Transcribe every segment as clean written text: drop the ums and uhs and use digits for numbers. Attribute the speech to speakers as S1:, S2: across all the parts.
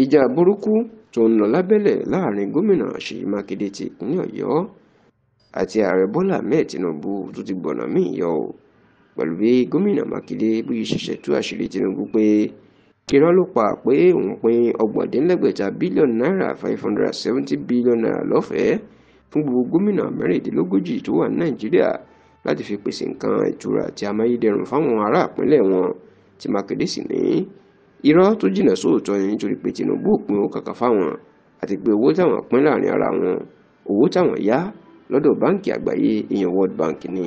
S1: ìjà burúkú tó ń lọ lábẹ́lẹ̀ láàrin gómìnà Ṣèyí Mákindé ti ìpínlẹ̀ Ọ̀yọ́ àti ààrẹ Bọ́lá Ahmed Tinubu tó ti gbọ̀nà míì yọ ọ́ pẹ̀lú bí gómìnà Mákindé bí ṣẹ̀ṣẹ̀ tú àṣírí Tinubu pé irọ́ ló pa pé òun pín 8,600 bílíọ̀nù náírà 570 bílíọ̀nù náírà lọ́fẹ̀ẹ́ fún gbogbo gómìnà 36 tó wà ní Nàìjíríà láti fi pèsè nǹkan ìtura àti amáyédẹrùn fáwọn ará ìpínlẹ̀ wọn tí Mákindé sì ní irọ́ tó jìnnà sóòótọ́ ni nítorí pé Tinubu pín owó kankan fáwọn àti pé owó táwọn pín láàrin ara wọn owó táwọn yá lọ́dọ̀ báǹkì àgbáyé ìyẹn World Bank ni.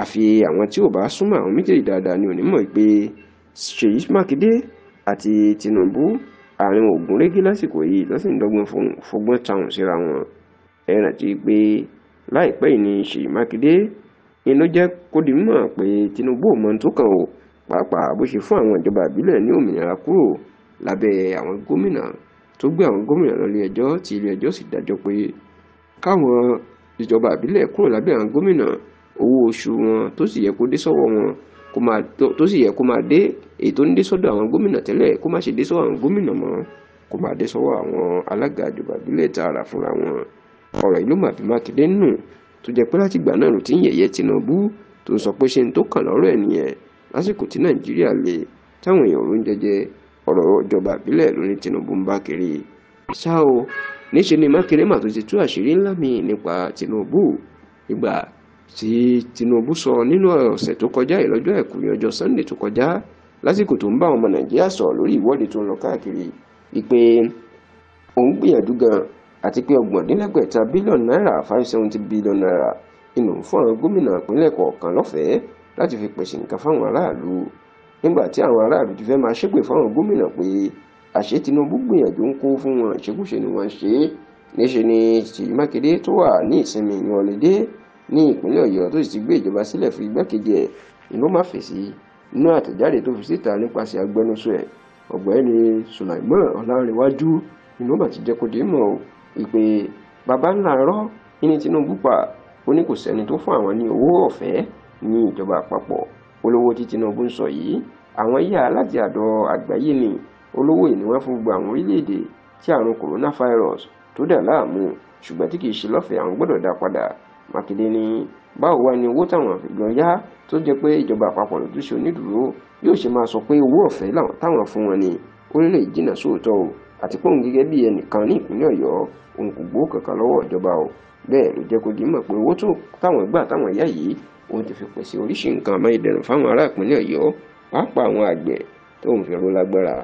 S1: Àfi àwọn tí ò bá súnmọ́ àwọn méjèèjì dáadáa ni onímọ̀ pé Ṣèyí Mákindé àti Tinubu àárín ògùn régé lásìkò yìí lọ́sìn dọ́gbọ́n fọgbọ́n táwọn síra wọn. Ẹ rántí pé láìpẹ́ yìí ni Ṣèyí Mákindé inú jẹ́ kó di mímọ̀ pé Tinubu ò mọ tó kàn ó pàápàá bó ṣe fún àwọn ìjọba ìbílẹ̀ ní òmìnira kúrò lábẹ́ àwọn gómìnà tó gbé àwọn gómìnà lọ ilé ẹjọ́ tí ilé ẹjọ́ sì dájọ́ pé káwọn ìjọba ìbílẹ̀ kúrò lábẹ́ àwọn gómìnà owó oṣù wọn tó sì yẹ kó dé sọ́wọ́ wọn tó sì yẹ kó máa dé èyí tó ń dé sọ́dọ̀ àwọn gómìnà tẹ́lẹ̀ kó má ṣe dé sọ́wọ́ àwọn gómìnà mọ́ kó máa dé sọ́wọ́ àwọn alága ìjọba ìbílẹ̀ tààrà fúnra wọn. Ọ̀rọ̀ yìí ló máa fi Mákindé nù tó jẹ́ pé láti ìgbà náà ló ti ń yẹ̀yẹ́ Tinubu tó ń sọ pé ṣe ń tó kàn lọ́rọ̀ ẹ̀ nìyẹn lásìkò tí Nàìjíríà le táwọn èèyàn ló ń jẹjẹ ọ̀rọ̀ ìjọba ìbílẹ̀ ló ní Tinubu ń bá kiri. Ṣá o níṣe ni Mákindé mà tó ti tú àṣírí ńlá mi nípa Tinubu ìgbà tí Tinubu sọ nínú ọ̀sẹ̀ tó kọjá yìí lọ́jọ́ Àìkú ní ọjọ́ Sunday tó kọjá lásìkò tó ń bá ọmọ Nàìjíríà sọ̀rọ̀ lórí ìwọ́de tó ń lọ káàkiri ìpè òun gbìyànjú gan àti pé 8,600 bílíọ̀nù náírà 570 bílíọ̀nù náírà inú fún àwọn gómìnà ìpínlẹ̀ kọ̀ọ̀kan lọ́fẹ̀ẹ́ láti fi pèsè nǹkan fáwọn aráàlú nígbà tí àwọn aráàlú ti fẹ́ máa ṣépè fáwọn gómìnà pé àṣé Tinubu gbìyànjú ń kó fún wọn ìṣekúṣe ni wọ́n ṣe é níṣe ni Ṣèyí Mákindé tó wà ní ìsinmi ìyànlédé ní ìpínlẹ̀ Ọ̀yọ́ tó sì ti gbé ìjọba sílẹ̀ fún igbákejì ẹ̀ inú má fèsì inú àtẹ̀jáde tó fi síta nípasẹ̀ agbẹnusọ ẹ̀ ọ̀gbẹ́ni Sulaiman Ọlárẹ̀wájú inú mà ti jẹ́ kó dé mọ̀ ìpè bàbá ńlá rọ́ ní Tinubu pa ó ní kò sẹ́ni tó fún àwọn ní owó ọ̀fẹ́ ní ìjọba àpapọ̀ olówó tí Tinubu ń sọ yìí àwọn yá láti àdọ̀ àgbáyé ni olówó yìí ni wọ́n fún gbogbo àwọn orílẹ̀-èdè tí àrùn coronavirus tó dà láàmú ṣùgbọ́n tí kì í ṣe lọ́fẹ̀ẹ́ àwọn gbọ́dọ̀ dá padà. Mákindé ní báwo wá ní owó táwọn àfihàn yá tó jẹ́ pé ìjọba àpapọ̀ lójúṣe onídùúró yóò ṣe máa sọ pé owó ọ̀fẹ́ táwọn fún wọn ni orílẹ̀ ìjìnà sóòótọ́ o àti pé òun gẹ́gẹ́ bí ẹnìkan ní ìpínlẹ̀ Ọ̀yọ́ òun kò gbowó kankan lọ́wọ́ ìjọba o bẹ́ẹ̀ ló jẹ́ kó di mọ̀ pé owó táwọn gbà táwọn yá yìí òun ti fi pèsè oríṣi nǹkan amáyédẹrùn fáwọn ará ìpínlẹ̀ Ọ̀yọ́ pàápàá àwọn àgbẹ̀ tóun fi ró lágbára.